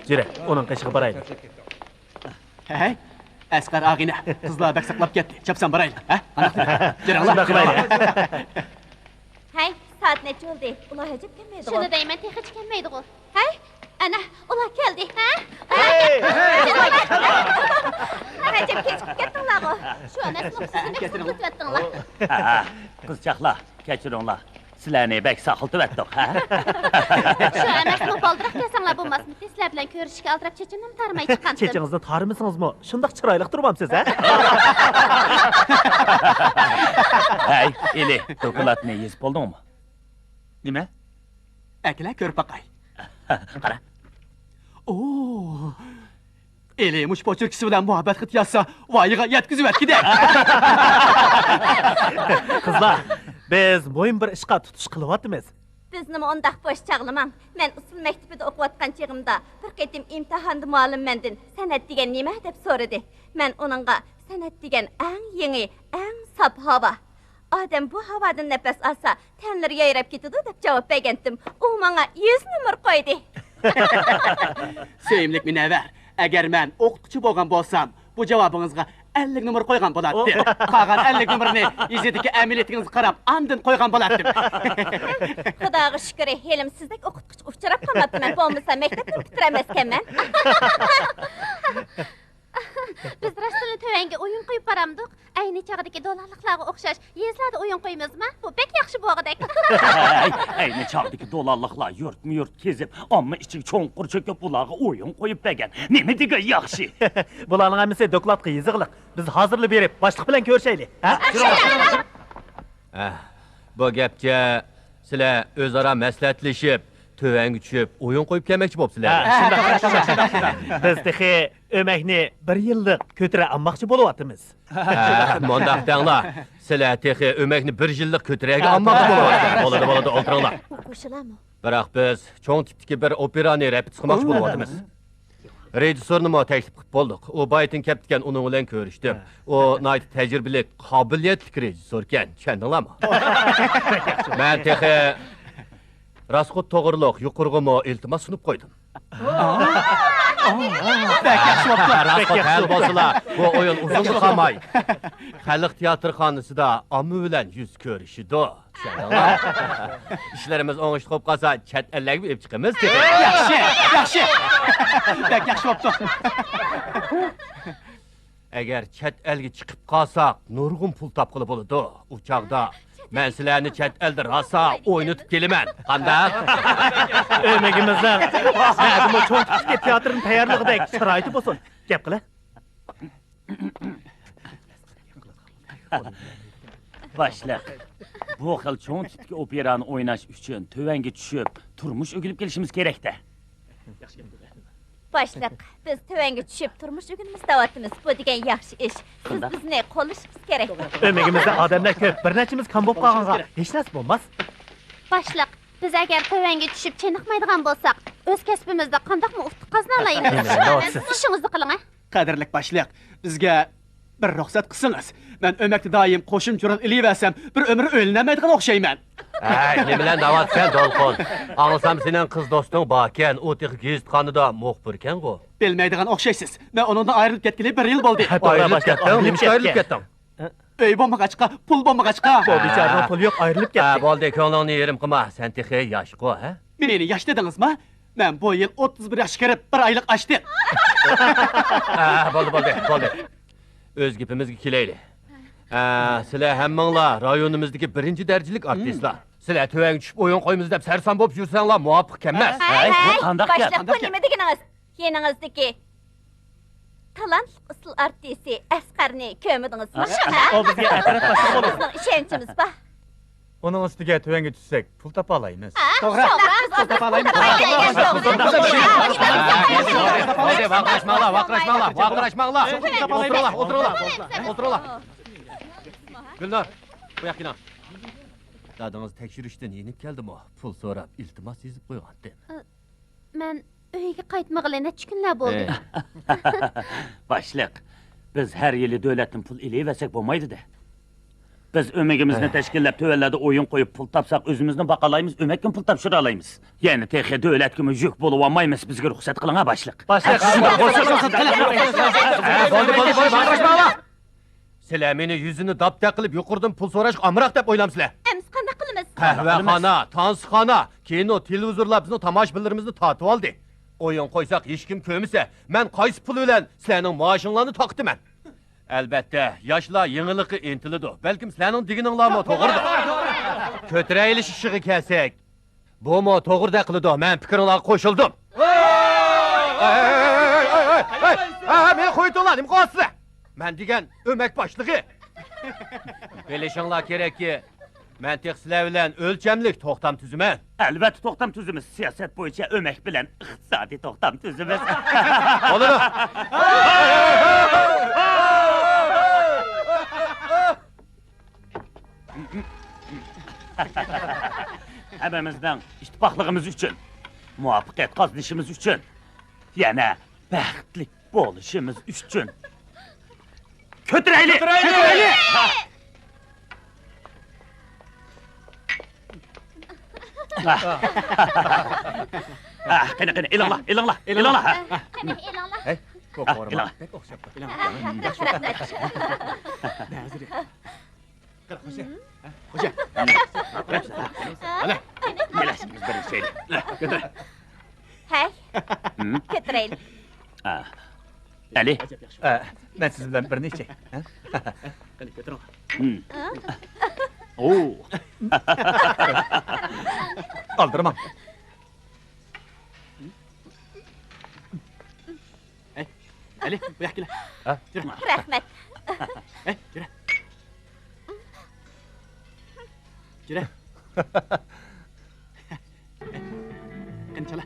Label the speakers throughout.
Speaker 1: Jire, onun qışığı baraylı.
Speaker 2: Hey, Asqar ağine, kızlar bak saklap gitti. Çapsan baraylı, ha? Anaqtı. Jire, Allah.
Speaker 3: Hey, saat neçe oldu? Ular hacip gelmeydi.
Speaker 4: Şunu deymen tek hiç gelmeydi o.
Speaker 3: Hey, ana, ular geldi, ha?
Speaker 1: Hey!
Speaker 3: Hacip geçip gittinler o.
Speaker 4: Şu an aslında sizin de sıkıntı ettinler.
Speaker 5: Kızcaqlar, keçirinlar. Sizlarni bək saxıltıb etdik, hə?
Speaker 4: Şu an aslında baldırak gelsenler bulmasın. Sizler bilen körüşük aldırıp çeçimden tarmay çıkansın.
Speaker 1: Çeçinizni tarımısınız mı? Şundaq çıraylık durmam siz, ha?
Speaker 5: Hey, Eli, dokulatni yezib boldingmi?
Speaker 2: Nima? Akila ko'rib baqay.
Speaker 5: Qara.
Speaker 2: Oo. Eli mush pochirkisi bilan muhabbat qilib yotsa, voyiga yetkizib atgida.
Speaker 1: Kızlar, biz moyun bir işqa tutuş qılıvatımız.
Speaker 3: Biz nima ondaq boş çağlamam. Men usul mektebide okuvatqan çağımda bir ketim imtihanda muallim mendin sanat degen nima deb so'radi. Men onunğa sanat degen eng yeni, eng sap hava. Adam bu havadan nefes alsa, tenleri yayrab ketidi deb javob bergandim. U menga 100 numar qo'ydi.
Speaker 2: Sevimlik Münevver, agar men o'qituvchi bo'lgan bo'lsam, bu javobingizga 50 numar qo'ygan bo'lardi. Qolgan 50 numarni yuzidagi amaliyatingizni qarab, andin qo'ygan bo'lardim.
Speaker 3: Xudoga shukr, helim sizdek o'qituvchi uchrab qolmabman. Bo'lmasa maktabni bitiremezkenmen.
Speaker 4: Biz Rasul'un tövenge oyun koyup baramdık. Aynı çağdaki dolarlıklara okşaş. Yezlerde oyun koyumuz mu? Bu pek yakşı bu ağadak.
Speaker 5: Ayni çağdaki dolarlıqlar yurt kezib, amma içi çoğunqur çöküp bulağı oyun koyup bəgən. Nemi diga yaxşı?
Speaker 1: Bularning hammasi dokladqa yezig'liq. Biz hozirli berib, boshliq bilan ko'rishaylik, ha?
Speaker 6: Bu gapga sizlar o'zaro maslahatlashib, tövenge tushib, o'yin qo'yib kelmoqchi bo'libsizlar.
Speaker 1: Biz texi öməkni 1 yillik ko'tira almoqchi bo'lyapmiz.
Speaker 6: Mondaq danglar. Sizlar texi o'makni 1 yillik ko'tiraga olmoqchi bo'lyapsizlar. Bo'ladi, o'tiringlar.
Speaker 3: Qo'shilamu?
Speaker 6: Biroq biz cho'ng tipdagi bir operani repet qilmoqchi bo'lyapmiz. Rejissorni mo taklif qilib bo'ldik. U baytin kaptikan uning bilan ko'rishdim. U nayt tajribali, qobiliyatli rejissor ekan. Tushundinglarmi? Men texi Rasqut to'g'riliq yuqurg'imi iltimos sunib qo'ydim.
Speaker 2: Bak yaxshi bo'pti.
Speaker 6: Rasqut hal bo'lsalar, bu o'yin uzun qolmay. Xalq teatrxonasida omma bilan yuz ko'rishidi. Tushundinglar? İşlerimiz o'ngishli bo'lib qolsa, chet ellarga olib chiqamiz.
Speaker 2: Yaxshi. Bak yaxshi bo'pti.
Speaker 6: Agar chet elga chiqib qolsak, nurg'un pul topqili bo'ladi. U chaqda men sizlarni chet elda rosa o'ynatib kelaman. Qanday?
Speaker 1: Öməkimizdən mədim o cho'ng tipdagi teatrning tayyorlig'idek sharoiti bo'lsin. Gap qila.
Speaker 5: Başlıq. Bu xil çoğun tipki operanı oynaş üçün tövenge tushib, turmuş o'gilib kelishimiz kerak-da.
Speaker 3: Boshliq, biz tövenge tushib turmush o'ginimiz davatimiz. Bu degan yaxshi ish. Siz bizni qo'llashimiz kerak.
Speaker 1: Öməkimizdə odamlar ko'p, bir nechimiz kam bo'lib qolganga hech narsa bo'lmas.
Speaker 4: Başlık. Biz eğer tövenge düşüp çeniqmaydigan bolsak, öz kasbimizde qandaqmı uftuq qazanalaymiz. İşinizni qiling, ha?
Speaker 2: Qadrlik boshliq, bizga bir ruxsat qilsangiz. Men o'makda doim qo'shim churib ilayversam, bir umr o'linamaydigan o'xshayman.
Speaker 6: Ne bilan davatsan Dolqon? Anlasam senin kız dostun baken, o texi gizitxonada muxbirkan go.
Speaker 2: Bilmaydigan o'xshaysiz. Men onundan ayrılib ketgili 1 yil bo'ldi.
Speaker 6: Ayrılib ketding, nimcha ayrılib ketding?
Speaker 2: Uy bo'lmag'achqa, pul bo'lmag'achqa.
Speaker 1: Bu bechoraning puli yo'q, ayrilib ketdi.
Speaker 6: Bo'ldi, ko'nglingni yerim qilma. Sen texi yosh qo, ha?
Speaker 2: Meni yosh dedingizmi? Men bu yil 31 yoshga kirib 1 oylik ochdim.
Speaker 6: Bo'ldi. Öz gipimizga kelaylik. Sizlar hammanglar rayonimizdagi 1-darajalik artistlar. Sizlar tövenge tushib o'yin qo'yamiz deb sarson bo'lib yursanglar muvofiq emas.
Speaker 5: Bu qandaq gap?
Speaker 3: Boshliq, bu nima deganingiz? Yeningizdagi talant usul artisti Asqarni ko'midingizmi?
Speaker 1: O bizga atrat boshliq bo'ladi.
Speaker 3: Bizning ishonchimiz bor.
Speaker 7: Onun üstüge tövenge tutsek pul tapa alaymiz.
Speaker 2: To'g'ri. Pul topa olaymiz.
Speaker 6: Bo'ldi, vaqrashmanglar. O'tiringlar. Gulnor, bu yoqqa. Dadingiz tekshirishdan yenib keldimi? Pul so'rab, iltimos yozib qo'ygandi.
Speaker 4: Men uyga qaytmag'ili necha kunlar bo'ldi.
Speaker 5: Başlıq. Biz her yili devletin pul ileyversek bo'lmaydi-da. Biz ömegimizni teşkillep tövellerde oyun koyup pul tapsak özümüzni bakalayımız, ömekkin pul tapşıralayımız. Yani tehe devlet kimi yük boluvamayımız bizge ruhsat kılın ha başlık.
Speaker 1: Başlık.
Speaker 6: Bo'ldi. Sizlar meni yuzini dapta qilib yuqurdim pul so'rash amroq deb o'ylamsizlar.
Speaker 3: Ems qanday qilamiz?
Speaker 6: Qahvaxona, tansixona, kino, televizorlar bizni tomoshabinlarimizni tatib oldi. O'yin qo'ysak hech kim ko'misa, men qaysi pul bilan sizlarning maoshinglarni taqdiman. Albatta, yoshlar yengillikqa intiladi. Balkim sizlarning deganinglarmi to'g'ridir. Ko'taraylish ishiga kelsak, bu mo to'g'rida qiladi. Men fikringlarga qo'shildim. Men qo'ydilar, nima qilasizlar? Men degan o'mak boshlig'i. Bilishinglar kerakki, men sizlar bilan o'lchamlik to'xtam tuzuman.
Speaker 5: Elbette to'xtam tuzimiz siyaset bo'yicha ömek bilen iqtisodiy to'xtam tuzimiz.
Speaker 6: Bo'ladi.
Speaker 5: Hammamizdan ittifoqligimiz uchun, muvaffaqiyat qozonishimiz uchun, yana baxtli bo'lishimiz uchun. Ko'tirayli! Qani, ilinglar.
Speaker 4: Qani, e'lonlar.
Speaker 7: Ko'p
Speaker 5: Ah,
Speaker 7: o'g'ri.
Speaker 5: ilon. Bilasiz bir şey.
Speaker 3: Hey, götüreyim.
Speaker 5: Ali.
Speaker 7: Men siz bilan bir necha.
Speaker 5: Oo.
Speaker 7: Aldırmam.
Speaker 2: Ali, bu yak gel.
Speaker 3: Rahmet.
Speaker 2: Yürü. Yürü. Kan çala.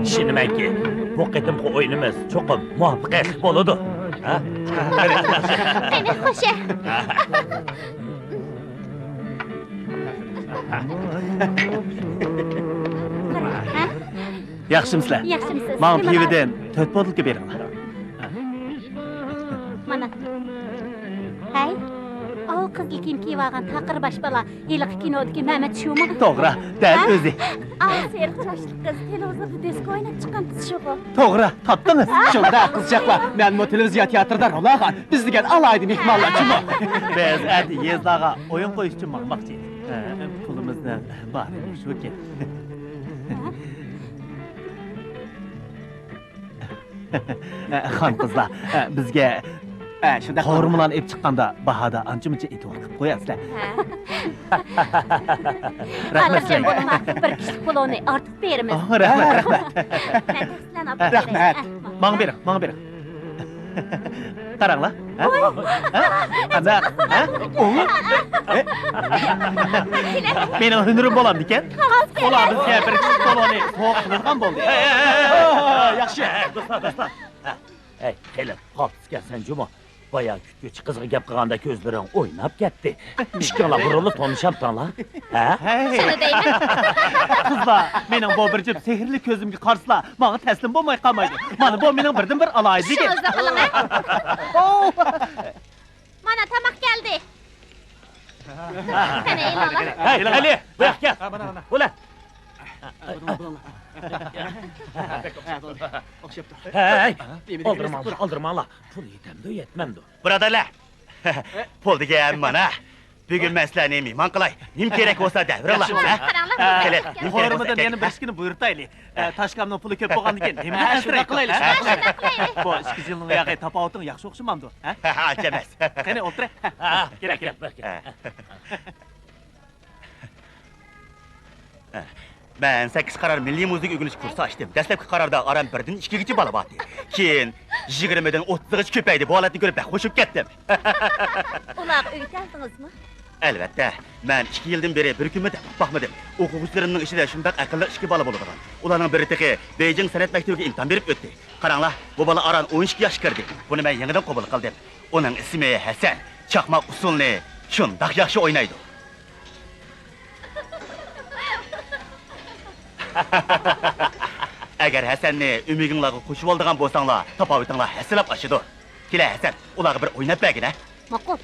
Speaker 5: Şimdi belki bu qetimki oyunumuz çoxum muvaffaqiyatli bo'ladi. Ha?
Speaker 4: Meni xo'sh.
Speaker 1: Yaxshimisilar?
Speaker 4: Yaxshimisiz?
Speaker 1: Men pividan 4 botilka beringlar.
Speaker 4: Mana. Hey. O qizil kiyim kiyib olgan taqirbash bola, hiliqi kinodagi Mehmet shumi?
Speaker 1: To'g'ri, dal o'zi.
Speaker 3: Serq choshli qiz televizorda disko o'ynab chiqqan qiz shu.
Speaker 1: To'g'ri, topdingiz.
Speaker 2: Şunda kızcaklar, ben bu televizyon tiyatroda rolağan, biz degan alaydı mehmonlar kimi?
Speaker 1: Biz adi yezlarga o'yin qo'yish uchun maqmoqchi. Pulimizni bor, shu ekan. Xon qizlar, bizga
Speaker 2: Şunda
Speaker 1: qovurmalan ep chiqqanda bahada ancha-muncha e'tibor qilib qo'yasizlar. Rahmat
Speaker 4: Xotirjam
Speaker 1: sizlarga.
Speaker 4: bo'lma. Bir kishilik pulni ortiq beramiz.
Speaker 1: Rahmat.
Speaker 2: Rahmat.
Speaker 1: Mang bering. Qaranglar. Qanday? O'g'il. Mening hunurim bo'lamdi ekan. Ular bizga bir kishi qo'lini so'q qilgan bo'ldi.
Speaker 5: Yaxshi. Do'stlar. Hey, kelin, qolib sen Cuma. Bayağı kütücü kızga gap qilganda ko'zlaring o'ynab ketdi. Ishkinglar burilib tonishaptanlar. Ha?
Speaker 4: Shuni deyman.
Speaker 1: Qizlar, mening bu bir jib sehrli ko'zimga qarsizlar. Menga taslim bo'lmay qolmaydi. Mana bu mening birdan bir alaydiga.
Speaker 4: Shuni qilaman. Mana tamoq keldi. Qani, e'lonlar.
Speaker 5: Hey, Ali, bu yoqqa. Ulan. Hey, aldırma. Pul yetemdi, yetmemdi.
Speaker 8: Birodarlar, pul degan mana. Bugun men sizlarni mehmon qilay. Nim kerak bo'lsa davringlar.
Speaker 4: Qaranglar.
Speaker 8: Kelin, nim kerak
Speaker 1: Qo'rimidan yana bir ishkini buyurtaylik. Tashkamning puli ko'p bo'lgandan keyin nima shunday qilaylik. Bu 2 yilning oyog'i tapovuting yaxshi o'xshamamdi, ha?
Speaker 8: Ha, ancha emas.
Speaker 1: Qani o'tir.
Speaker 5: Kerak.
Speaker 8: Men 8 qarar milliy musiqa o'rganish kursi ochdim. Dastlabki qarorda aram 1dan 2 gacha bola bordi. Keyin 20dan 30gacha ko'paydi. Bu holatni ko'rib ben qo'shib ketdim.
Speaker 3: Ular uyda aldingizmi?
Speaker 8: Albatta, men 2 yildan beri bir kunmi baxmadim. O'quvchilarimning ichida shunday aqlli 2 bola bo'lgan. Ularning biri teqi Beijing san'at maktabiga imtihon berib o'tdi. Qaranglar, bu bola aran 12 yosh kirdi. Buni men yangidan qabul qildim. Uning ismi Hasan. Chaqmoq usulni shunday yaxshi o'ynaydi. Agar Hasanni umiginglarga qo'shib oldigan bo'lsanglar, tapovitinglar hasilab oshidi. Kela Hasan, ularga bir o'ynab bergin, ha?
Speaker 4: Ma'qul.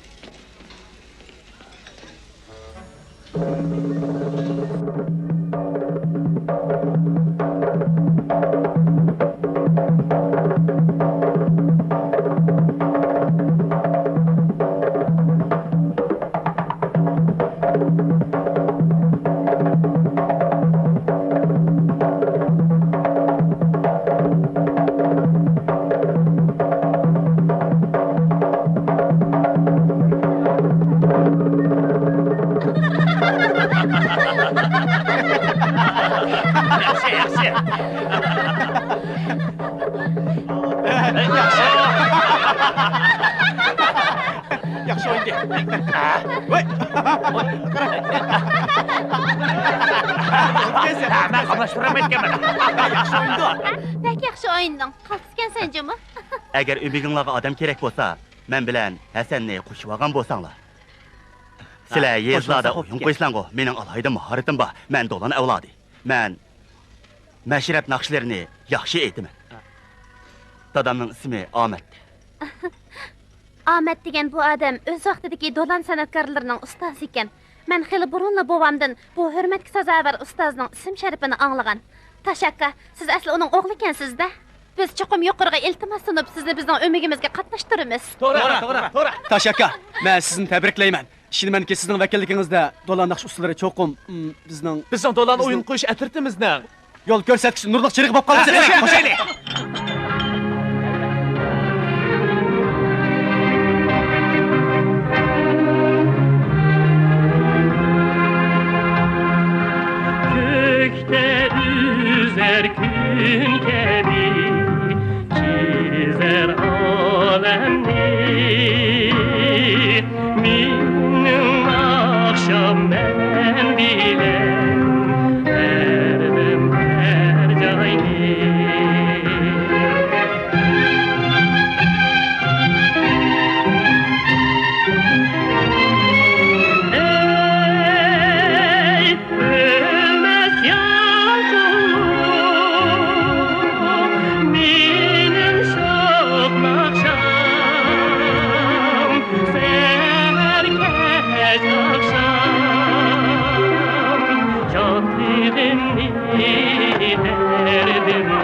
Speaker 5: Yaxshi, yaxshi.
Speaker 2: Yaxshi o'yindi.
Speaker 5: Voy. Men qamashtirib aytganman.
Speaker 2: Yaxshi o'yindi.
Speaker 4: Pek yaxshi o'yinding. Qaltiskansan jumi?
Speaker 8: Agar umiginglarga odam kerak bo'lsa, men bilan Hasanni qo'shib olgan bo'lsanglar. Sizlar yezlarda o'yin qo'ysanlar, mening alohida mahoratim bor. Men do'lan avlodi. Men mashrab naqshlarini yaxshi aytaman. Dadamning ismi Ahmet.
Speaker 4: Ahmet degan bu odam o'z vaqtidagi do'lan san'atkorlarining ustozi ekan. Men xili burunla bobomdan bu hurmatga sazovor ustozning ism sharifini anglagan. Tashakka, siz asli uning o'g'li ekansiz-da. Biz chuqum yuqoriga iltimos sunib sizni bizning umigimizga qatnashtiramiz.
Speaker 1: To'g'ri.
Speaker 2: Tashakka, men sizni tabriklayman. Ishonmanki sizning vakilligingizda do'lan naqsh usullari cho'qim
Speaker 1: Bizning do'lan o'yin qo'yish atirtimizda
Speaker 2: yo'l ko'rsatkichi nurliq chiriq bo'lib qoladi.
Speaker 1: qo'shaylik.
Speaker 5: Gökte üzer gün gibi çizer alemni. Minnim akşam ben bilen erdem her cayni. Ey ölmez yolculuk, benim çok akşam, seherkes akşam, çok dilimli derdimle.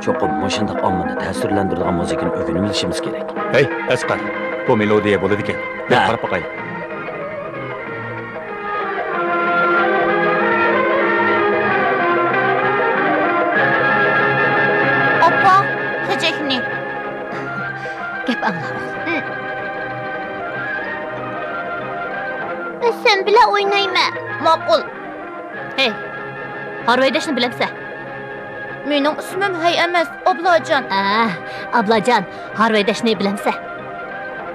Speaker 9: Çoxum maşındaq ammani ta'sirlantiradigan muzikani o'rganib olishimiz kerak.
Speaker 7: Hey, Asqar. Bu melodiya bo'ladi ekan. Men qarab boqay.
Speaker 4: Oppa, hijekni. Gap angla. Sen bile oynayma. Ma'qul. Hey. Harvaydashni bilamsan? Mening ismim Hay emas, Ablajon. Ablajon, Harvaydashni bilamsan?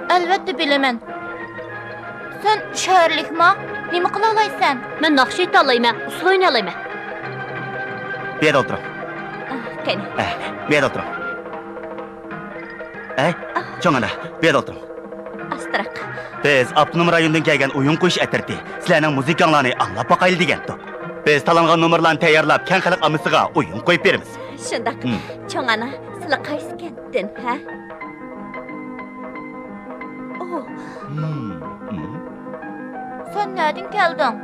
Speaker 4: Albatta bilaman. Sen shaharlikmi? Nima qila olaysan? Men naqsh ayta olmayman, usul o'ynay olmayman.
Speaker 8: Bu yerda o'tiring.
Speaker 3: Qani.
Speaker 8: Bu yerda o'tiring. Cho'ngana, bu yerda o'tiring.
Speaker 3: Astroq.
Speaker 8: Biz Abdunum rayonidan kelgan o'yin qo'yish atirdi. Sizlarning muzikanglarni anglab boqaylik degan. Biz talangan nomerlarni tayyorlab, keng xalq omisiga o'yin qo'yib beramiz.
Speaker 3: Şundaq. Çoğ ana, sizlar qaysı kentdin, ha? Oh,
Speaker 4: Sen nereden geldin?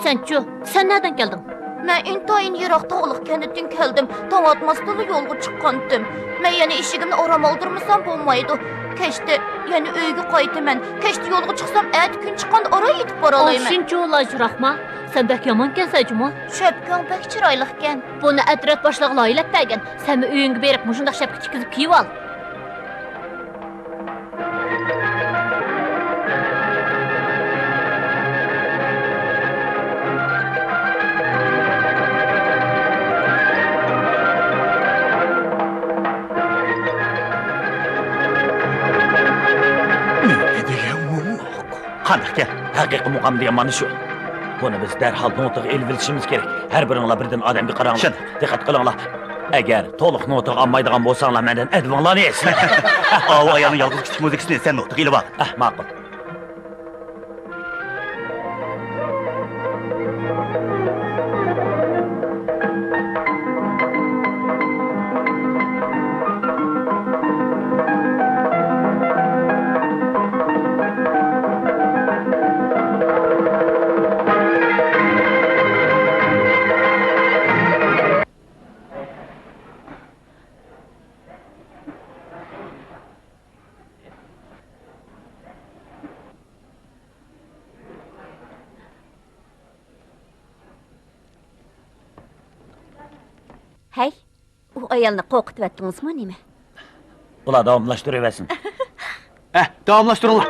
Speaker 4: Sençu, sen nereden geldin? Ben intayin yirak tağlıq kendinden geldim. Tam atmasılı yolga çıqqandım. Ben yani işigimni oram aldırmasam bolmaydı. Keşte yani öyge qaytımen. Keşte yolga çıksam ət gün çıqqanda oraya yetip baralayım.
Speaker 10: Şunca olacaqma. Sen bək yaman gelsəcmi?
Speaker 4: Şöpkön pek çıraylıqken.
Speaker 10: Bunu ədrət başlığına aylət bəgən. Sən öyüngü berib muşundaq şəpki tikizib kiyib al.
Speaker 5: Qanaq gel. Haqiqi muqam degan mana shu. Buni biz darhol notiq elib bilishimiz kerak. Har biringlar birdan odamga qaranglar. Diqqat qilinglar. Agar to'liq notiq olmaydigan bo'lsanglar mendan advonlarni esinglar.
Speaker 8: O ayağının yalnız küçük müzikasini sen notiq ilib al.
Speaker 5: Ma'qul.
Speaker 3: Hey, o ayalını qo'rqitib attыңizmi, nima?
Speaker 5: Ular davomlashtiraversin.
Speaker 2: Davamlaştırınlar.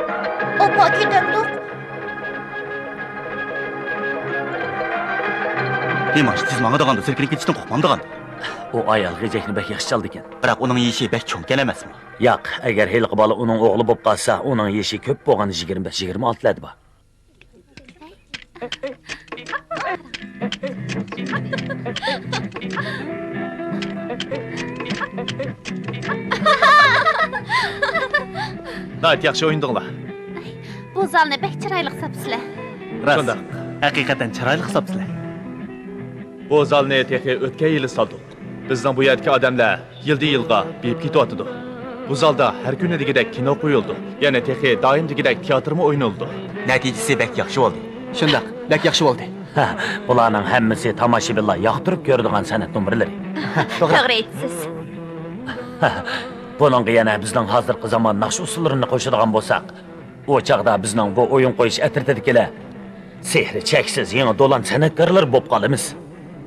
Speaker 4: Opa gidemdik.
Speaker 8: Dimash, siz bana dağanda sirkinip ketişten korkmam
Speaker 5: O ayol g'ejekni bək yaxshi chaldi ekan.
Speaker 8: Biroq uning yeyishi bek cho'nkan emasmi?
Speaker 5: Yo'q, agar heliqi bola uning o'g'li bo'lib qolsa, uning yeyishi ko'p bo'lgani 25-26 ladi bor.
Speaker 7: Nayt yaxshi o'yindinglar.
Speaker 4: Bu zalni bek chiroyli hisobsizlar.
Speaker 7: Shunda.
Speaker 1: Haqiqatan chiroyli hisobsizlar.
Speaker 7: Bu zalni texi o'tgan yili saldik. Bizning bu yerdagi odamlar yildi-yilga beyib ketyotdi. Bu zalda har kuni degidek kino qo'yildi. Yana texi doim degidek teatrmi o'ynaldi.
Speaker 8: Natijasi bek yaxshi bo'ldi.
Speaker 2: Shundaq, bak yaxshi bo'ldi.
Speaker 5: Bularning hammasi tomoshabinlar yoqtirib ko'radigan san'at numurlari.
Speaker 3: To'g'ri aytasiz.
Speaker 5: Buningga yana bizning hozirgi zamon naqsh usullarini qo'shadigan bo'lsak, o chaqda bizning bu o'yin qo'yish atritidagilar sehri cheksiz yangi do'lan san'atkorlar bo'lib qolamiz.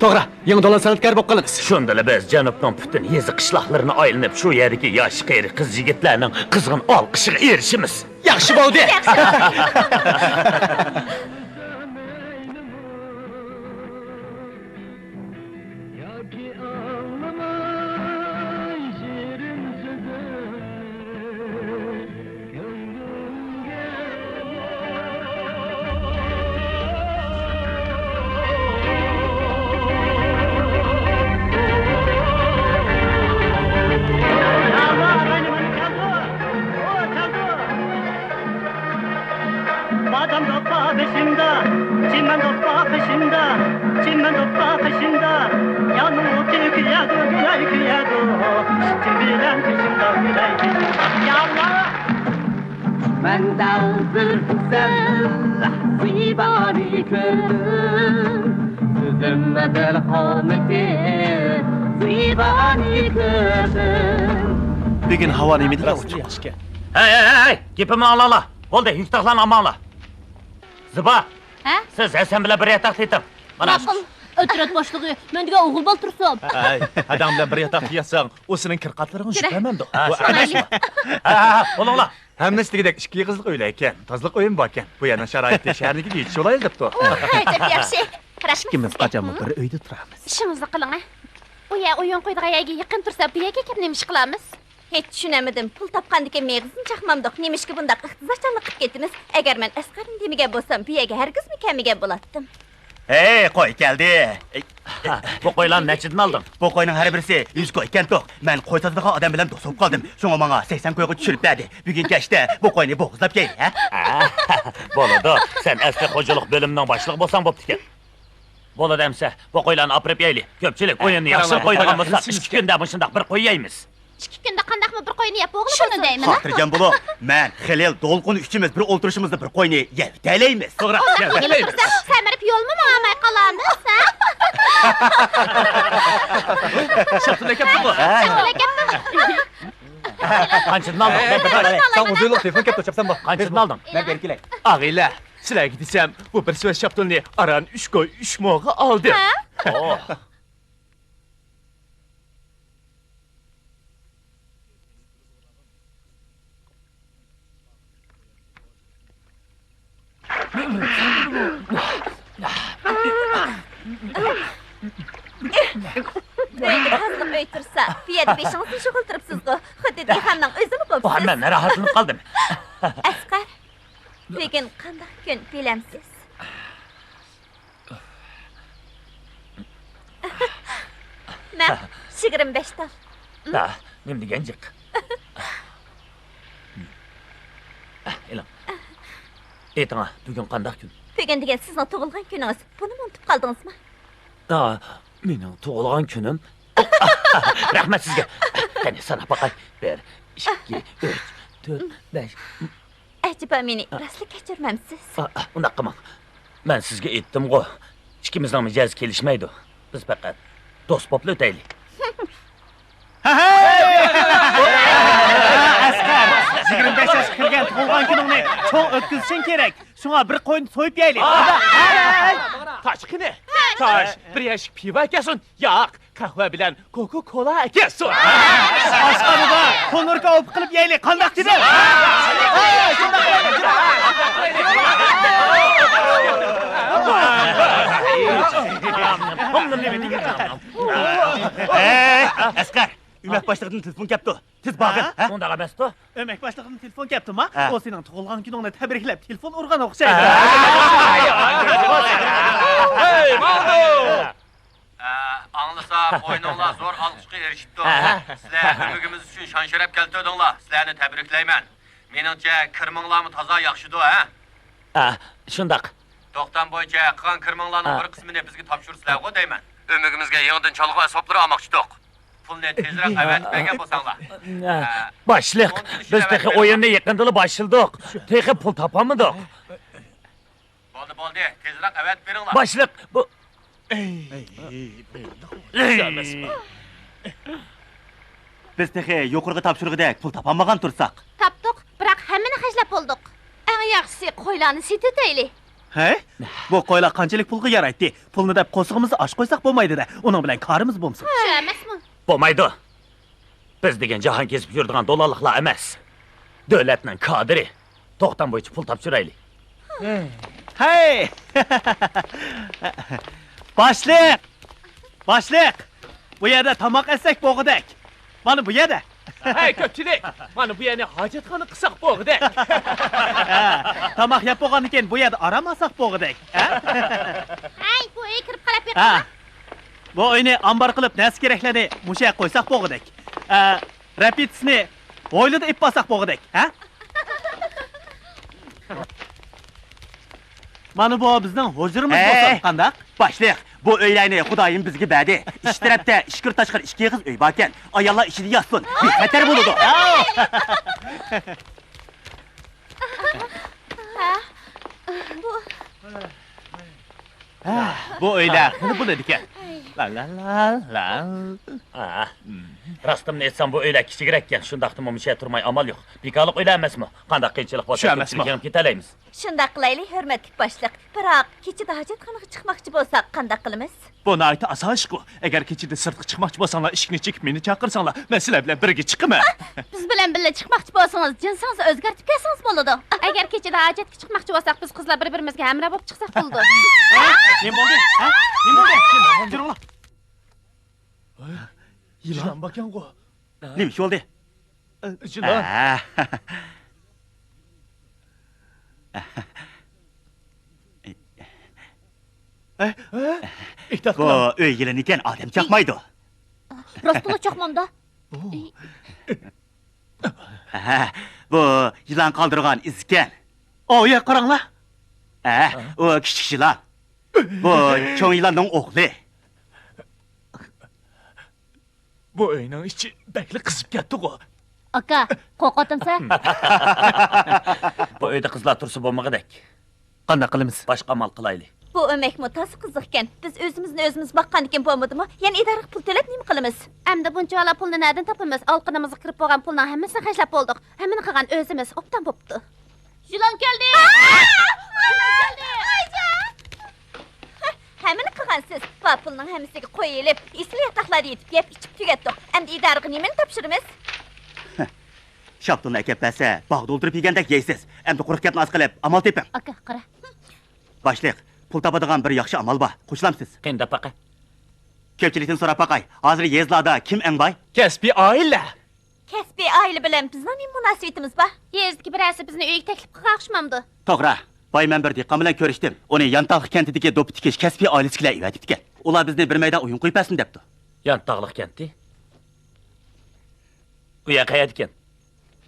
Speaker 2: To'g'ri, yangi do'lan san'atkor bo'lib qolamiz.
Speaker 5: Shundala biz janubning butun yezi qishloqlarini aylanib shu yerdagi yosh qeyri qiz yigitlarning qizg'in olqishiga erishimiz.
Speaker 2: Yaxshi bo'ldi.
Speaker 1: Badam topla peşimde, çimen topla peşimde, çimen topla peşimde. Yanım tüküyadu, gülay küyadu, çivilen peşimde, gülay peşimde. Yallah!
Speaker 2: Ben daldır güzel, zibani gördüm. Sözümme merhameti, zibani gördüm.
Speaker 1: Bugün hava neydi la uçuk?
Speaker 5: Hey, gepimni olala. Bo'ldi, yuktaxlarni olmanglar. Ziba,
Speaker 4: Ha?
Speaker 5: siz Hasan bilan bir yataq teting. Mana
Speaker 10: Maqul, ötürət başlığı, mən degan o'g'il bol tursam.
Speaker 7: Ay, adam bilan bir yotoq yasang, o sening kirqatlaringni shubhamanda. Bu
Speaker 5: bo'linglar.
Speaker 7: hammasi degidek ikki qizlik o'ylar ekan. Tozliq o'yin bor ekan. Bu yana sharoitda shaharnikiga yetish olaydi debdi.
Speaker 3: Haydi yaxshi. Qarashmi?
Speaker 1: Ikimiz qachonmi bir uyda turamiz.
Speaker 4: İşimizni qiling, ha. Bu yer o'yin qo'ydigan yerga yaqin tursa, bu yerga kim nima ish qilamiz?
Speaker 3: Hech tushunamadim. Pul topgandikan meg'izini chaqmamdoq. Nemishki bundaq iqtizorchanlik qilib ketdimiz. Agar men Asqarim demagan bo'lsam, bu yerga hargizmi kelmagan bo'lardim.
Speaker 8: Hey, qo'y keldi.
Speaker 5: Bu qo'ylarni nechidan olding?
Speaker 8: Bu qo'yning har birisi 100 qo'y ekan to'q. Men qo'y sotadigan odam bilan do'st bo'lib qoldim. Shunga menga 80 qo'yga tushirib berdi. Bugun kechda bu qo'yni bo'g'izlab keldi, ha?
Speaker 5: Bo'ladi. Sen asli xo'jalik bo'limining boshlig'i bo'lsang bo'pti ekan. Bola demse, bu qoylarını apırıp yeyli. Köpçülük oyunu yaxşı qoyduğun bolsa, 2 gündə muşundaq bir qoy yeymiz.
Speaker 4: 2 kunda qandaqmı bir qoyunu yap oğlum şunu deymin.
Speaker 8: Hatırcan bulu, mən Xelil Dolqun üçümüz bir olturuşumuzda bir qoyunu yevdələyimiz.
Speaker 7: Doğru.
Speaker 4: Yine dursa səmərip yol mu mamay qalandı sen?
Speaker 7: Şatına kaptı bu.
Speaker 4: Şöyle gel.
Speaker 5: Qançını aldın?
Speaker 7: Sen uzunluq telefon kaptı çapsan bak.
Speaker 5: Qançını aldın?
Speaker 7: Ben berkilek. Ağıyla. Silah gideceğim. Bu bir söz şaptılını aran 3 koy 3 moğa aldım.
Speaker 5: Oh.
Speaker 3: Böyle hazırlık öйтürsə, bir yerde beşiniz işi kıldırıpsızdı. Hadi deyhandan özümü
Speaker 5: Bu
Speaker 3: kopsunuz.
Speaker 5: hemen ne rahatlanıp kaldım.
Speaker 3: Əskər, bugün qandaq gün biləmsiz? Mən 25 dal.
Speaker 5: Da, nimdi gencik. Elam. Etana, bugün qandaq gün.
Speaker 3: Bugün degan sizin tug'ilgan kununuz. Buni unutib qoldingizmi?
Speaker 5: Da, mening tug'ilgan kunim. Rahmat sizga. Qani sana baqay. 1, 2, 3, 4, 5.
Speaker 3: Acaba meni rostli kechirmamsiz?
Speaker 5: Undaq qilmang. Men sizga aytdim-ku. Ikkimizning mijoz kelishmaydi. Biz faqat do'st bo'lib o'taylik.
Speaker 1: Askar, 25 yaş kirgan tug'ilgan kuningni cho'ng o'tkazishing kerak. Shunga bir qo'yni so'yib yeylik.
Speaker 7: Taş kine. Taş bir yaşık piva kesin. Yak kahve bilen Coca-Cola kesin.
Speaker 1: Oshxonada ko'nurka o'p qilib yeylik. Qandaq dedi?
Speaker 8: Əskər, Ümək başlıqdan telefon kaptı. Tez bağın.
Speaker 5: Undaq emas-da.
Speaker 1: Ömək başliqning telefon kaptimi?
Speaker 8: Ha.
Speaker 1: O sening tug'ilgan kuningni tabriklab telefon urgan o'xshaydi.
Speaker 7: Hey Maldo!
Speaker 11: Anlısa oyununla zor alkışqa erişipdi. Sizler ümügümüz üçün şan şeref keltirdinlar. Sizlerini tebrikleymen. Menimce kırmınlarımı taza yakşıdı ha.
Speaker 5: Shundaq.
Speaker 11: Doktan boyunca kılan kırmınlarının bir kısmını bizge tapşırısılar o deymen. Ümügümüzge yığındın çalgı hesapları almakçıdık. Pulni tezrek evet bergen bolsanglar.
Speaker 5: Başliq. Biz texi o'yinni yaqindili başladik. Texi pul topamidik.
Speaker 11: Boldi, tezrek evet berinlar.
Speaker 5: Başliq, bu
Speaker 8: Biz texi yuqorqi tapşırıqdek pul tapamagan tursak.
Speaker 4: Tapdıq, biroq hammani xajlab bolduq. Eng yaxshisi qo'ylarni setitaylik.
Speaker 1: He? Bu qo'ylar qanchalik pulga yaraydi? Pulni deb qo'sig'imizni osh qo'ysak bo'lmaydi-da. Uning bilan karimiz bo'lsin.
Speaker 4: Shu emasmi?
Speaker 5: bo'lmaydi. Biz degan jahon kesib yuradigan dolarliklar emas. Davlatning kadri. To'xtam bo'yicha pul topshiraylik.
Speaker 1: Hey! Başliq! Başliq! Bu yerda tomoq etsak bo'g'idak. Mana bu yerda.
Speaker 7: Hey köpçülük! Bana bu yani hacetxana kısak boğdu.
Speaker 1: Tomoq yeb bo'lgandan keyin bu yerda aramasak bo'g'idak.
Speaker 4: Hey, bu uy kirib qarab
Speaker 1: Ha.
Speaker 4: yiqma.
Speaker 1: Bu uyni ambar qilib nasi keraklarni musha qo'ysak bo'g'idak. Rapitsni bo'ylida ip basak bo'g'idak, ha? Mana bu bizning hujrimiz bo'lsa qandaq?
Speaker 8: Başlayıq. Bu öylərini Xudayım bizgi bədi. İki tərəfdə işkir taşqır iki qız öy barkən ayallar işini yazsın. Bir xətər buludu.
Speaker 1: Bu uylar nima bo'ladi ekan? La la la la.
Speaker 5: Rostimni aytsam bu uylar kichikroq ekan. Shundaqdimi musha turmay amal yo'q. Bekorlik uylar emasmi? Qandaq qiyinchilik bo'lsa,
Speaker 7: Shu emasmi?
Speaker 5: ko'pchilik ketalaymiz.
Speaker 3: Shundoq qilaylik, hurmatli boshliq. Biroq kechida hojatxonaga chiqmoqchi bo'lsak, qanday qilamiz?
Speaker 7: Bu naiti asan iş bu. Eğer keçide sırtı çıkmakçı bolsanlar, işini çekip beni çakırsanlar, ben sizler bilen birge çıkımı.
Speaker 4: Biz bilan birga chiqmoqchi bo'lsangiz, jinsingizni o'zgartib kelsangiz bo'ladi. Agar kechada hojatga chiqmoqchi bo'lsak, biz qizlar bir-birimizga hamroh bo'lib chiqsak bo'ldi.
Speaker 1: Ne bo'ldi? Ha? Ne bo'ldi? Yuringlar.
Speaker 7: Yılan bakyan o.
Speaker 8: Neymiş oldu?
Speaker 7: Yılan. İhtat
Speaker 8: Bu öy yılan iken Adem çakmaydı.
Speaker 4: Rostla chaqmamda.
Speaker 8: Bu yılan kaldırgan iz iken.
Speaker 1: O ya qaranglar.
Speaker 8: O küçük yılan. Bu çoğun yılanın oğlu.
Speaker 7: Bu öyünün içi bekli kızıp gitti o.
Speaker 10: Aka, qo'rqotimsa?
Speaker 5: Bu uyda qizlar tursa bo'lmag'idek.
Speaker 1: Qanday qilamiz?
Speaker 5: Boshqa amal qilaylik.
Speaker 3: Bu ömekmi tası kızıkken. Biz özümüz bakkandiken bo'lmadimi? Yani idarə pul төлep nima qilamiz?
Speaker 4: Əmdə buncalar pulni nədən tapımız? Alqınımızı qırıb bolğan pulun hamısını xərcləb bolduq. Həmin qılğan özümüz obdan bopdu.
Speaker 10: Yılan geldi!
Speaker 3: Həmini qılğan siz. Bu pulun hamısını qoyulub, isli yataqları yetib, yep içib tügetdik. Əmdi idarəyə niməni tapşırımız?
Speaker 8: Şaptını ekep bəsə, bağ doldurup yegəndək yeysiz. Əmdi quruq gapni az qilib, amal tepin.
Speaker 10: Aka, qara.
Speaker 8: Başlıq, pul tapadigan bir yaxşı amal var. Qo'shilamsiz.
Speaker 5: Qenda paqa.
Speaker 8: Ko'pchilikdan so'rab baqay. Hozir yezlarda kim eng boy?
Speaker 7: Kesbi aile.
Speaker 3: Kəsbi ailə bilən bizdən nə münasibətimiz var?
Speaker 4: Yezdiki birəsi bizni uyga təklif qilmoqchimamdı.
Speaker 8: To'g'ri. Boy men bir dehqon bilan ko'rishdim. Uni Yantaqli kentidagi do'p tikish kasbiy oilasiga ivat etgan. Ular bizni bir maydon o'yin qo'ypasin debdi.
Speaker 5: Yan tağlıq kenti. Uya qayerda ekan?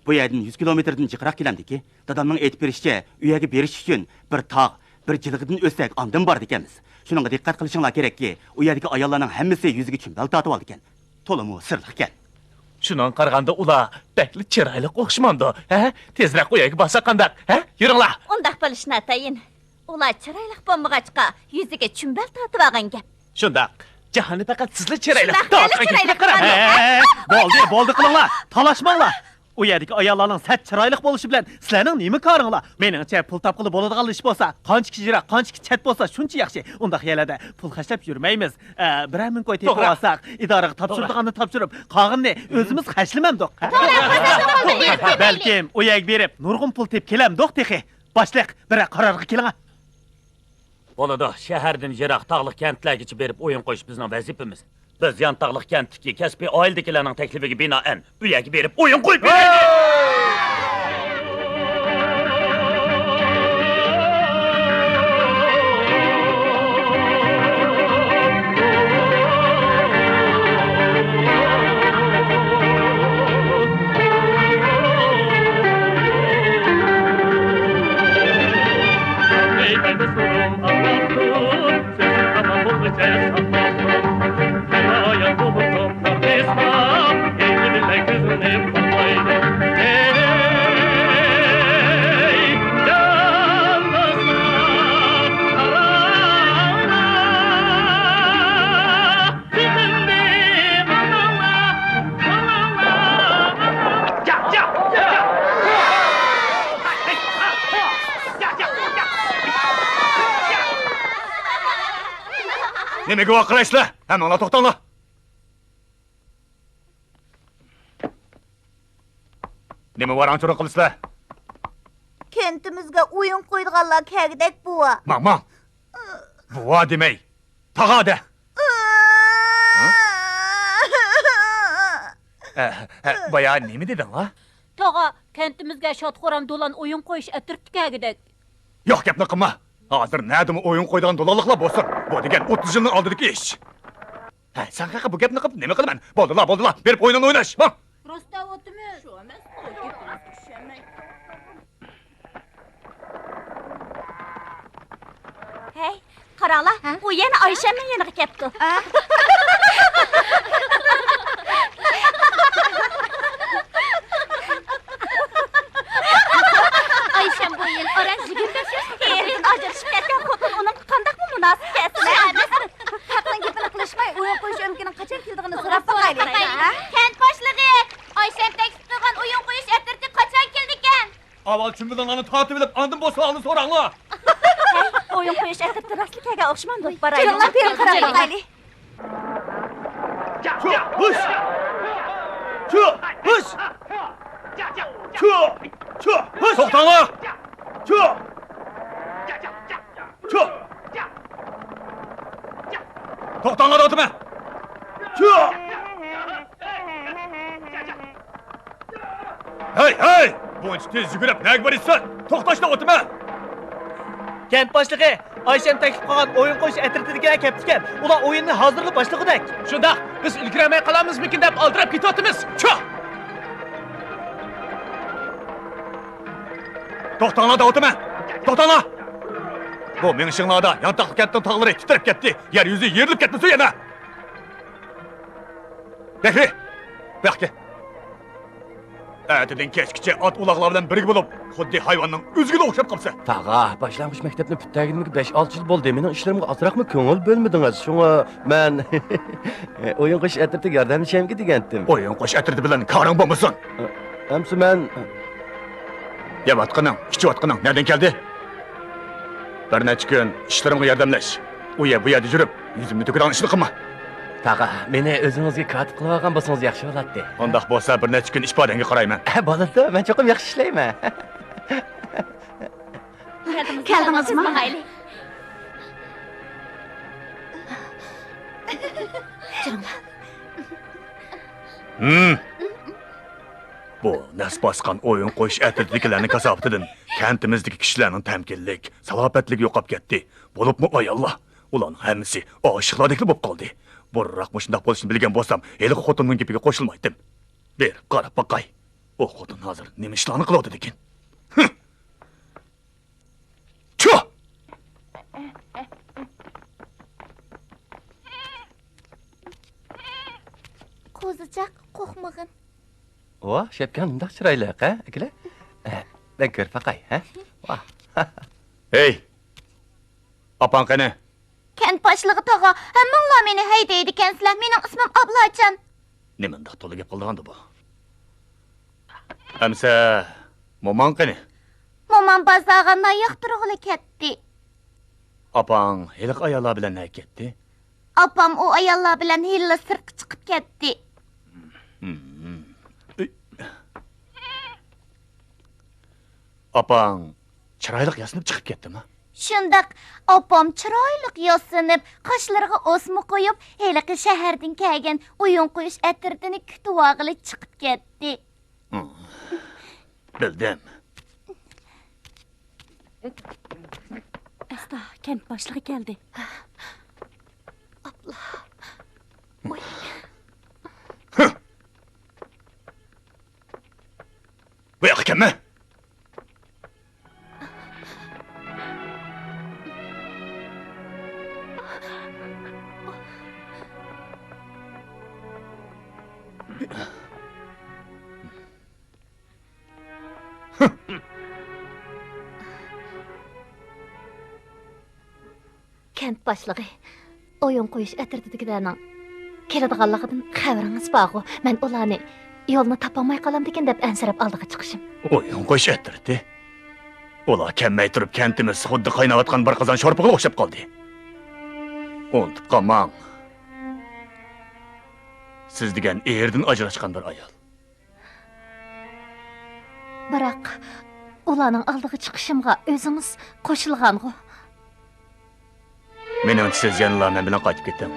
Speaker 8: Bu yerdan 100 kilometrdan jiqroq kelamdiki, dadamning aytib berishicha, uyaga berish uchun bir tog', bir jilg'idan o'sak ondan bor ekanmiz. Shuningga diqqat qilishinglar kerakki, u yerdagi ayollarning hammasi yuziga chumbal tortib oldi ekan. To'liq sirliq ekan.
Speaker 7: Şundan qaraganda ular bekli chiroyli o'xshamandi. Ha? Tezroq uyaga borsa qandaq? Ha? Yuringlar.
Speaker 3: Ondaq bilishni atayin. Ular chiroyli bo'lmag'achqa yuziga chumbal tortib olgan gap.
Speaker 7: Shundaq. Jahonni faqat sizlar chiroyli.
Speaker 1: Bo'ldi qilinglar. Talashmanglar. U yerdagi ayollarning sat chiroyli bo'lishi bilan sizlarning nima koringlar? Meningcha pul topqili bo'ladigan ish bo'lsa, qancha kichikroq, qancha chat bo'lsa, shuncha yaxshi. Unda yerlarda pul xashlab yurmaymiz. 1000 qo'y tepib olsak, idoraga topshirdiganni topshirib, qolganini o'zimiz xashlamamdiq. Balkim u yerga berib, nurg'un pul tepib kelamdiq texi. Boshliq, bir qarorga keling.
Speaker 5: Bo'ladi, shahardan yiroq tog'liq kentlargacha berib o'yin qo'yish bizning vazifamiz. Biz yan tog'liq kentdagi kasbiy oiladagilarning taklifiga binoan uyaga berib o'yin qo'yib beraylik.
Speaker 7: Nimaga vaqiraysizlar? Hammanglar to'xtanglar. Nima varanchura qilsizlar?
Speaker 3: Kentimizga o'yin qo'ydiganlar kagidek buva.
Speaker 7: Mama. Buva demay. Tag'ada. Baya nima dedin ha?
Speaker 10: Toğa, kentimizga shotxo'ram do'lan o'yin qo'yish atirtikagidek.
Speaker 7: Yo'q gapni qilma. Hozir nadimi o'yin qo'ydigan do'lonliqlar bo'lsin. Bu degan 30 yilning oldidagi ish. Ha, sen haqiqa bu gapni qilib nima qilaman? Bo'ldilar. Berib o'yinni o'ynash. Ha?
Speaker 10: Rosta o'timi? Shu emas.
Speaker 3: Hey, qaranglar, u yana Oyshaning yoniga kelibdi.
Speaker 4: Ayşem bu yil oranj yigirmasiz.
Speaker 3: Erin ajrashib ketgan xotin uning qandaq munosib kelsin? Haqning gapini qilishmay, o'yin qo'yish o'mkini qachon keldigini so'rab boqaylik.
Speaker 4: Kent boshlig'i, Ayşem taklif qilgan o'yin qo'yish atirti qachon keldi ekan?
Speaker 7: Avval chumbidanlarni tortib olib, andin bo'lsa olni so'ranglar.
Speaker 3: O'yin qo'yish atirti rastlikkaga o'xshamadi. Boraylik. Bir qarab boqaylik.
Speaker 7: To'xtanglar. To'xtanglar o'tma. Hey! Buncha tez yugurib, nega boraysan? To'xtashda o'tma.
Speaker 1: Kent boshlig'i, Oyshan taklif qilgan o'yin qo'yish atirtidigan kelibdi. Ular o'yinni hozirlab boshlagudak.
Speaker 7: Shundaq, biz ulgurmay qolamizmikin deb oldirib ketyapmiz. To'xtanglar, o'tma. To'xtanglar. Bu mingshinglarda yantaqlı kentning tog'lari titrab ketdi. Yer yuzi yerilib ketmasa yana. Bekri. Bekri. Ertadan kechgacha ot uloqlar bilan birga bo'lib, xuddi hayvonning o'ziga o'xshab qolsa.
Speaker 6: Tağa, başlangıç mektebini bitirganimga 5-6 yil bo'ldi. Mening ishlarimga azroqmi ko'ngil bo'lmadingiz. Shunga men o'yin qo'sh atirda yordamlashamga degandim.
Speaker 7: O'yin qo'sh atirdi bilan koring bo'lmasin.
Speaker 6: Hamsi men
Speaker 7: Yavatqaning, kichvatqaning nereden keldi? Bir necha kun ishlarimga yordamlash. U yer bu yerda yurib, yuzimni to'kadigan ishni qilma.
Speaker 6: Tağa, meni o'zingizga katib qilib olgan bo'lsangiz yaxshi bo'ladi.
Speaker 7: Undaq bo'lsa bir necha kun ifodangga qarayman.
Speaker 6: Bo'ladi, men cho'qim yaxshi ishlayman.
Speaker 4: Keldingizmi?
Speaker 7: Bu nas bosgan o'yin qo'yish atirdikilarning kasofatidan kentimizdagi kishilarning tamkinlik, salobatligi yo'qolib ketdi. Bo'libmi ayollar? Ularning hammasi oshiqlardek bo'lib qoldi. Burroq shundoq bo'lishini bilgan bo'lsam, hali xotinning gapiga qo'shilmaydim. Ber, qarab boqay. O xotin hozir nima ishlarni qilyapti ekan? Chu!
Speaker 4: Qo'zichoq qo'rqmag'in.
Speaker 6: O, shepkan undaq chiroyli, ha? Ikala. Ben ko'r faqay, ha? Vah.
Speaker 7: Hey! Apang qani?
Speaker 4: Kent boshlig'i tog'a, hammanglar meni haydaydi ekansizlar. Mening ismim Ablajon.
Speaker 7: Nima undaq to'la gap qilgandi bu? Amsa, momon qani?
Speaker 4: Momam bazarga yoqtirg'ili ketdi.
Speaker 7: Apang heliq ayollar bilan nima ketdi?
Speaker 4: Opam o ayollar bilan hilla sirqqa chiqib ketdi.
Speaker 7: Apang chiroyli yasinib chiqib ketdimi?
Speaker 4: Shundaq opam chiroyli yosinib, qoshlariga o'sma qo'yib, heliqi shahardan kelgan o'yin qo'yish atirdini kutib olg'ili chiqib ketdi.
Speaker 7: Bildim.
Speaker 10: Asta, kent boshlig'i keldi.
Speaker 7: Bu yoqqa kelma.
Speaker 10: Kent boshlig'i o'yin qo'yish atirdigilarning keladiganligidan xabaringiz borku. Men ularni yo'lni topolmay qolamdi ekan deb ansirab oldiga chiqishim.
Speaker 7: O'yin qo'yish atirdi. Ular kelmay turib kentimiz xuddi qaynayotgan bir qozon sho'rpiga o'xshab qoldi. Unutib qolmang. Siz degan erdan ajrashgan bir ayol.
Speaker 10: Biroq ularning oldiga chiqishimga o'zingiz qo'shilgan-ku.
Speaker 7: Mening siz yanılar men bilan qaytib ketdim.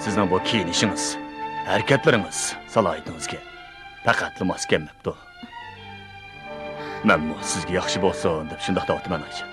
Speaker 7: Sizning bu kiyinishingiz, harakatlaringiz salohiyatingizga faqat mos kelmabdi. Men bu sizga yaxshi bo'lsin deb shunday deyapman aycha.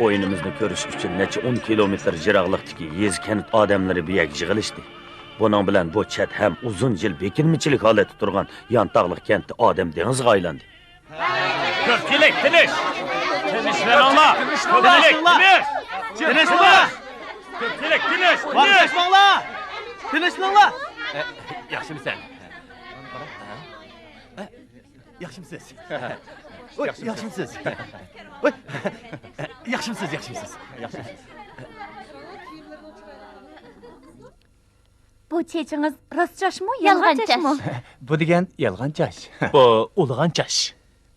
Speaker 9: Oyunumuzni ko'rish uchun necha 10 kilometr jiroqlikdagi yez kent odamlari bu yerga yig'ilishdi. Buning bilan bu chat ham uzun yil bekinmichilik holatda turgan Yantog'liq kenti odam dengizga aylandi.
Speaker 5: Ko'pchilik tinish! Tinishlaninglar! Tinishlaninglar!
Speaker 1: Tinishlaninglar!
Speaker 5: Ko'pchilik tinish!
Speaker 1: Tinishlaninglar! Tinishlaninglar!
Speaker 6: Yaxshimisan? Yaxshimisiz? Oy, yaxshimisiz? Oy. Yaxshimisiz, yaxshimisiz?
Speaker 10: Bu chechingiz rostchashmi, yolg'onchashmi?
Speaker 1: Bu degan yolg'onchash. Bu ulg'onchash.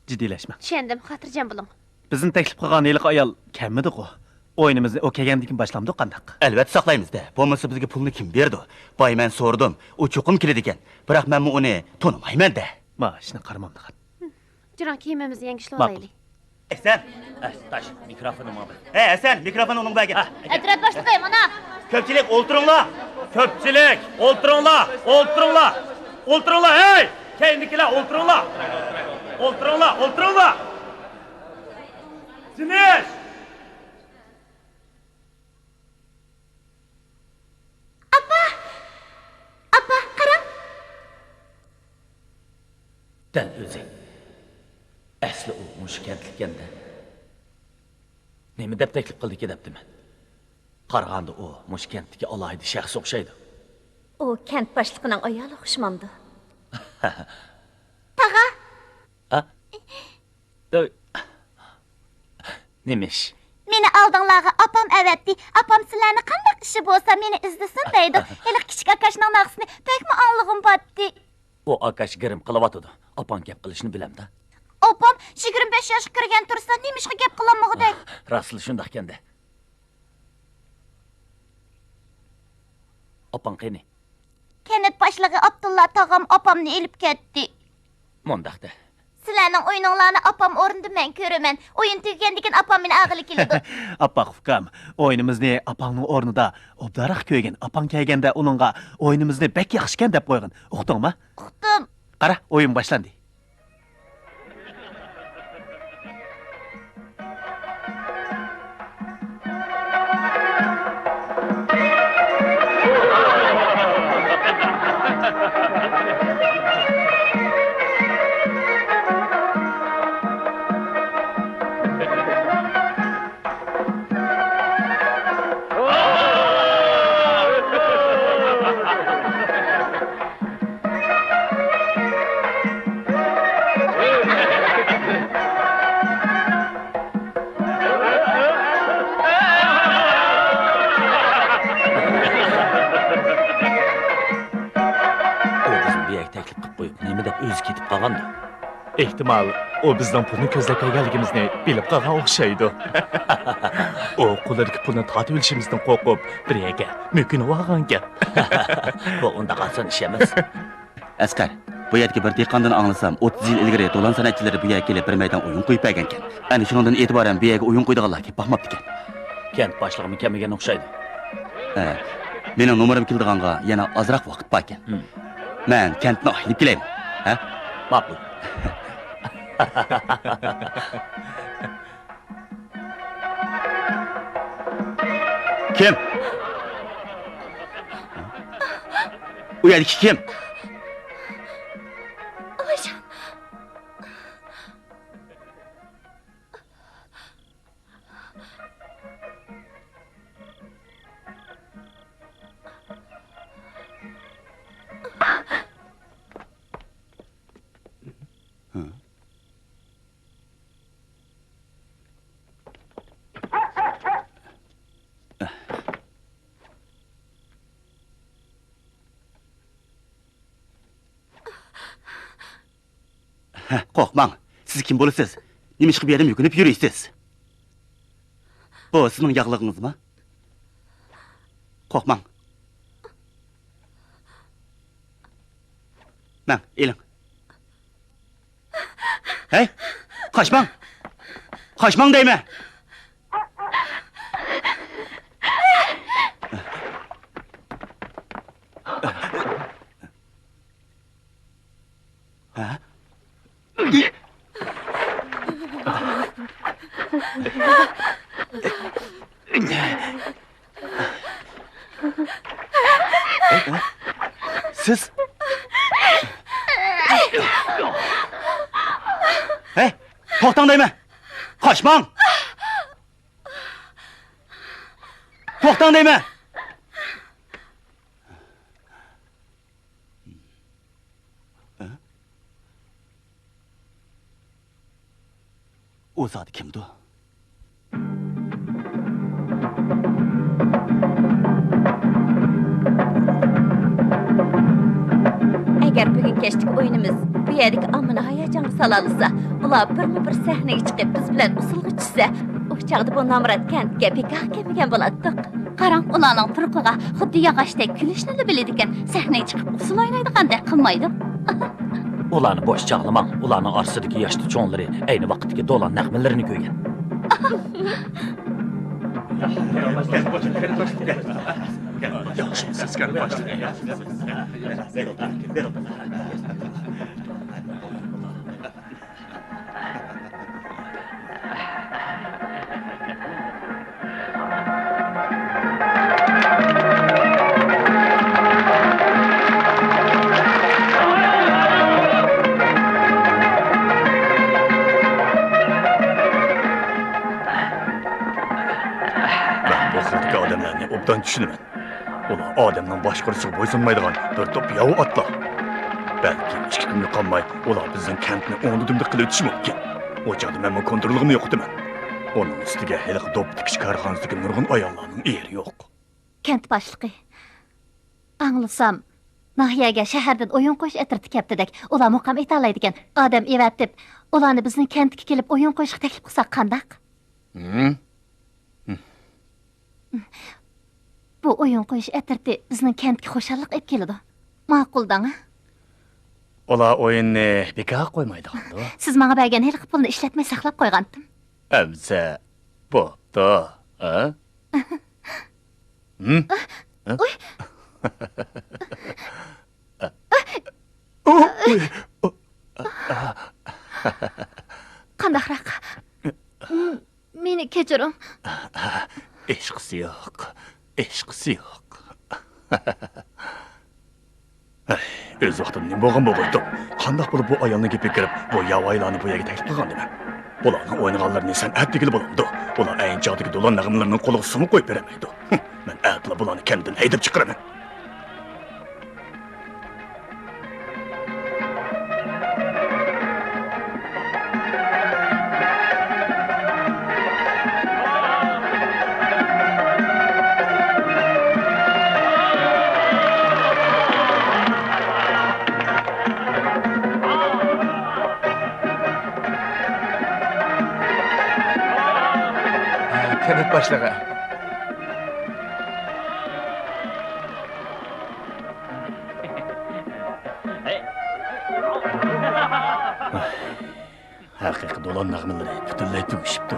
Speaker 1: Jiddiylashma.
Speaker 4: Tushundim, xotirjam bo'ling.
Speaker 1: Bizni taklif qilgan heliq ayol kelmidi-ku. O'yinimizni o kelgandan boshlamdi qandaq.
Speaker 8: Albatta saqlaymiz-da. Bo'lmasa bizga pulni kim berdi? Boy men so'rdim. U cho'qim keladi ekan. Biroq men uni tonimayman-da.
Speaker 1: Mashina qaramamdi.
Speaker 12: Jiran kiyimimizni yengishli
Speaker 1: Ma'qul.
Speaker 12: olaylik.
Speaker 8: Sen,
Speaker 5: Taş, mikrofonu mu?
Speaker 8: sen mikrofon onun bagi.
Speaker 4: Atraf başlığı mana.
Speaker 8: Köpçilik olturunla.
Speaker 5: Köpçülük, olturunla, olturunla, olturunla, hey! Kendikiler olturunla. Olturunla, olturunla. Siniş!
Speaker 3: Apa, qarang.
Speaker 5: Dal o'zi. Asli u mushkentlikanda. Nima deb taklif qildi debdimi? Qaraganda u mushkentdagi alohida shaxs o'xshaydi.
Speaker 3: O kent başlığının ayalı hoşmandı.
Speaker 5: Ha? Doy. Nemish?
Speaker 4: Meni aldыңlarga apam əvətdi. Apam sizlərni qandaq işi bolsa meni izləsin deydi. Elə kiçik akaşның nağısını pəkmi anlığım batdı.
Speaker 5: O akash girim qilyotidi. Opan gap qilishni bilamda.
Speaker 4: Apam 25 yoshga kirgan tursa nemishqa gap qilolmag'idek.
Speaker 5: Rasli shundoq kanda. Opan qani?
Speaker 4: Kenet başlığı Abdullah tağam apamni elib ketdi.
Speaker 5: Mondaqda.
Speaker 4: Sizlərning o'yininglarni apam o'rnida men ko'raman. O'yin tugagandan apam meni ag'ili keladi.
Speaker 1: Appa hukam, oyunimizni apangning o'rnida obdaraq ko'ygan. Apang kelganda uningga oyunimizni bek yaxshikan deb qo'ygan. Uqdingmi?
Speaker 4: Uqdim.
Speaker 1: Qara, o'yin boshlandi.
Speaker 5: O bizni bu yerga taklif qilib qo'yib, nima deb o'zi ketib qolgandi.
Speaker 7: Ehtimal o bizden pulni ko'zlab kelganligimizni bilib qolgan o'xshaydi. O qo'lidagi pulni tortib olishimizdan qo'rqib, bir yerga mumkin olgan gap.
Speaker 5: Bu unda qalsan ish emas.
Speaker 8: Askar, bu yerga bir dehqondan anglasam, 30 yil ilgari do'lan san'atchilari bu yerga kelib bir maydon o'yin qo'yib bergan ekan. Ana shundan e'tiboran bu yerga o'yin qo'ydiganlar kelib boqmabdi ekan.
Speaker 5: Kent boshlig'i kamigan o'xshaydi.
Speaker 8: Mening nomerim keldiganga yana ozroq vaqt bor ekan. Men kentni olib kelaymi? Ha?
Speaker 5: Ma'qul.
Speaker 8: Kim? U yerdagi kim?
Speaker 3: Oğuzhan.
Speaker 8: Qo'rqmang. Siz kim bo'lasiz? Nima ish qilib yerda yukinib yuraysiz? Bu sizning yog'lig'ingizmi? Qo'rqmang. Mang, eling. Hey, qochmang. Qochmang deyman. Ha? Siz? Hey, to'xtang deyman. Qochmang. To'xtang deyman. O zot kimdi?
Speaker 3: Eğer bugün keştik oyunumuz bu yerdeki amına hayacanı salalıysa, ular bir sahneye çıkıp biz bilen usulga çizse, o çağda bu namrat kentge bekah kemigen bolatdık.
Speaker 4: Qarang, ularning turqiga xuddi yog'ochdek kulishni biladigan, sahnaga chiqib usul o'ynaydigandek qilmaydi.
Speaker 9: Ularni boş çağlamang. Ularning orsidagi yoshli cho'nlari ayni vaqtdagi do'lan naqmalarini ko'rgan.
Speaker 7: Ben bu xildagi odamlarni obdan tushunaman. Ular odamning boshqarisiga bo'ysunmaydigan bir to'p yov otlar. Balki 2 kunga qolmay ular bizning kentni o'ngdimda qilib o'tishi mumkin. O chog'da men kontrolligimni yo'qotaman. Onun ustiga hali dop tikish korxonasidagi nurg'un ayollarning eri yo'q.
Speaker 10: Kent boshlig'i. Anglasam, nahiyaga shahardan o'yin qo'yish atirti kaptidak. Ular muqam etalaydigan odam evatib, ularni bizning kentga kelib o'yin qo'yishga taklif qilsak qandaq? Bu o'yin qo'yish atirti bizning kentga xushalliq olib keladi. Ma'quldang, ha?
Speaker 7: Ular o'yinni bekor qo'ymaydi-ku.
Speaker 10: Siz menga bergan hali pulni ishlatmay saqlab qo'ygandim.
Speaker 7: Amsa, bo'pti, ha?
Speaker 10: Oy. Qandaqroq? Meni kechiring.
Speaker 7: Ishqisi yo'q. Ishqisi yo'q. O'z vaqtimda nima bo'lgan bo'ldi? Qandaq bo'lib bu ayolni gapga kirib, bu yavoylarni bu yerga taklif qilgandim. Ularning o'ynaganlarini sen atdigili bo'ladi. Ular ayinchoqdagi do'lon nag'malarini qo'liga sunib qo'yib beramaydi. Men atla bularni kamdan haydab chiqaraman.
Speaker 12: Kent boshlig'i.
Speaker 7: Haqiqiy do'lon nag'malari butunlay tugishibdi.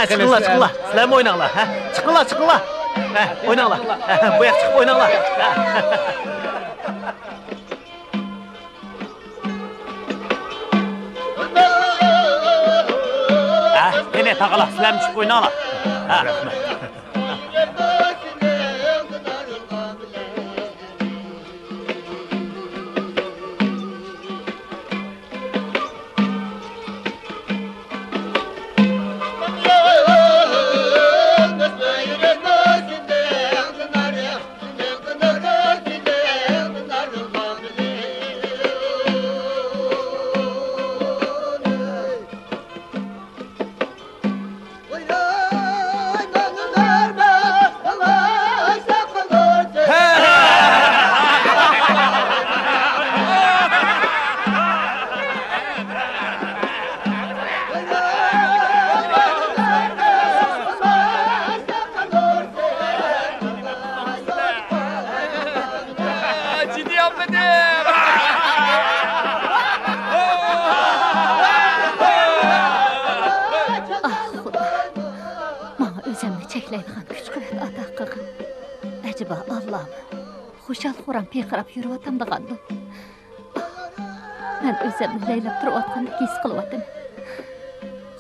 Speaker 1: Çıkınlar, çıkınlar. Sizler mi oynanlar? Çıkınlar, çıkınlar. Oynanlar. Bu yak çıkıp oynanlar. Yine takılar, sizler mi çıkıp oynanlar?
Speaker 10: çekileydigan güç kuvvet ata qılğın. Acaba Allah'ım, xoşal xoram peyqirab yürüp atamdıqandı. Ben özümni leylab turib atqandek his qılıp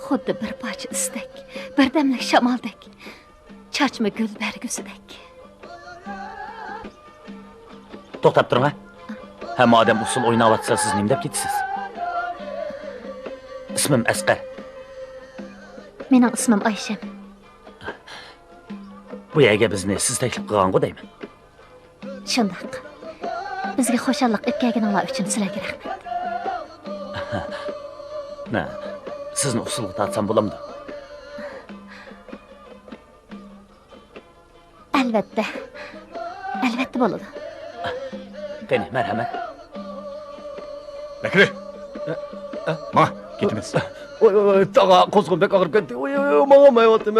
Speaker 10: Xuddi bir parça istek, bir demlik şamaldek, çaçma gül bergüsüdek.
Speaker 9: To'xtab turing, ha? Ha, madem usul o'ynayapsiz, siz nima deb ketasiz? İsmim Asqar.
Speaker 10: Mening ismim Ayshem.
Speaker 9: Bu yerga bizni siz taklif qilgan-ku deyman.
Speaker 10: Shundoq. Bizga xo'shallik etganinglar uchun sizlarga rahmat.
Speaker 9: Na, sizni usulga tortsam bo'lamdi?
Speaker 10: Albatta. Albatta bo'ladi.
Speaker 9: Qani, marhamat.
Speaker 7: Bekri. Ma, ketimiz.
Speaker 6: Oy, tağa qo'zg'im bek og'rib ketdi. Oy, ma'mayaptim.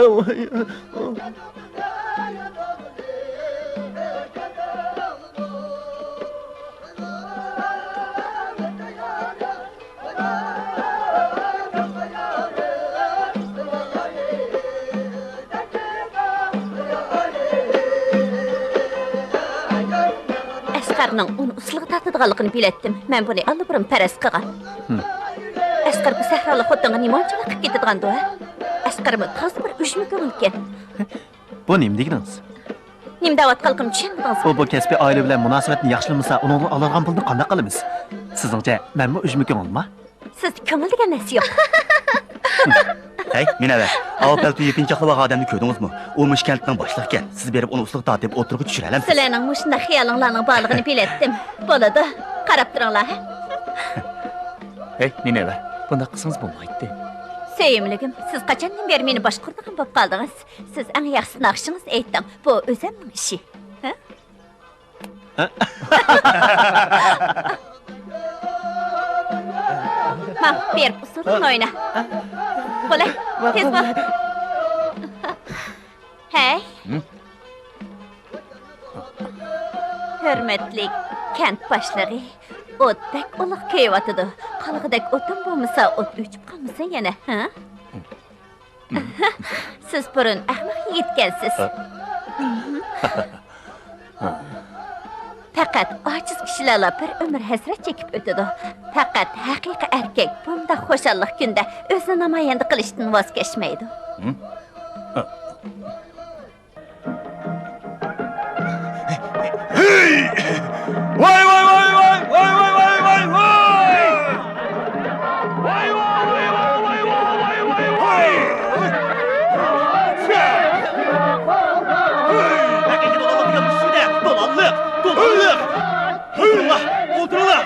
Speaker 3: Asqarning uni usulga tortadiganligini biletdim. Men buni allıbırım paras qilgan. Asqar bu sahrolik xotinga nimonchilik qilib ketadigan-da. Asqarmi toz bir ujmi ko'ngilkan.
Speaker 1: Bu nima deganingiz?
Speaker 3: Nim davatqalqim tushundingiz?
Speaker 1: Bu kasbiy oila bilan munosabatni yaxshilamasa, uningdan oladigan pulni qanday qilamiz? Sizningcha, menmi ujmi ko'ngilmi?
Speaker 3: Siz ko'ngil degan narsa yo'q.
Speaker 8: Hey, Minəvər, av pəltü yepinçaqlı vaqa adamını gördünüzmü? O müşkəntdən başlıq gel. Siz berib onu uslıq tatib oturuq düşürələm.
Speaker 3: Sizlarning mushunda xiyolinglarning borligini biletdim. Bo'ladi. Qarab turinglar.
Speaker 1: Hey, Minəvər, bunda qilsangiz bo'lmaydi.
Speaker 3: Sevimligim, siz qachondan beri meni boshqurdigan bo'lib qoldingiz? Siz eng yaxshi naqshingiz aytding. Bu o'zimning ishi. Mam, berib usulni o'yna. Bo'la, tez bo'l. Hey. Hürmetli kent başları. Otdek uluq keyvatıdı. Qalğıdek otum bo'lmasa, ot o'chib qolmasa yana, ha? Siz burun ahmoq yigitkansiz. Faqat ojiz kishilarla bir umr hasrat chekib o'tadi. Faqat haqiqiy erkak bunda xo'shallik kunda o'zini namoyanda qilishdan voz kechmaydi.
Speaker 7: Vay vay vay vay vay vay vay vay vay! Vay vay vay vay vay vay vay!
Speaker 8: Həqiqət olanlar yapmışsın da, dolanlıq, dolanlıq! Otururlar, otururlar!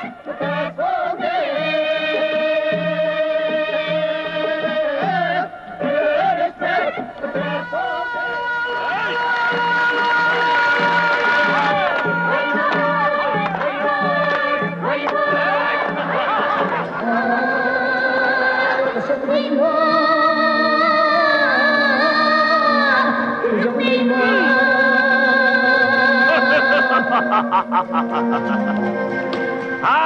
Speaker 5: Ha!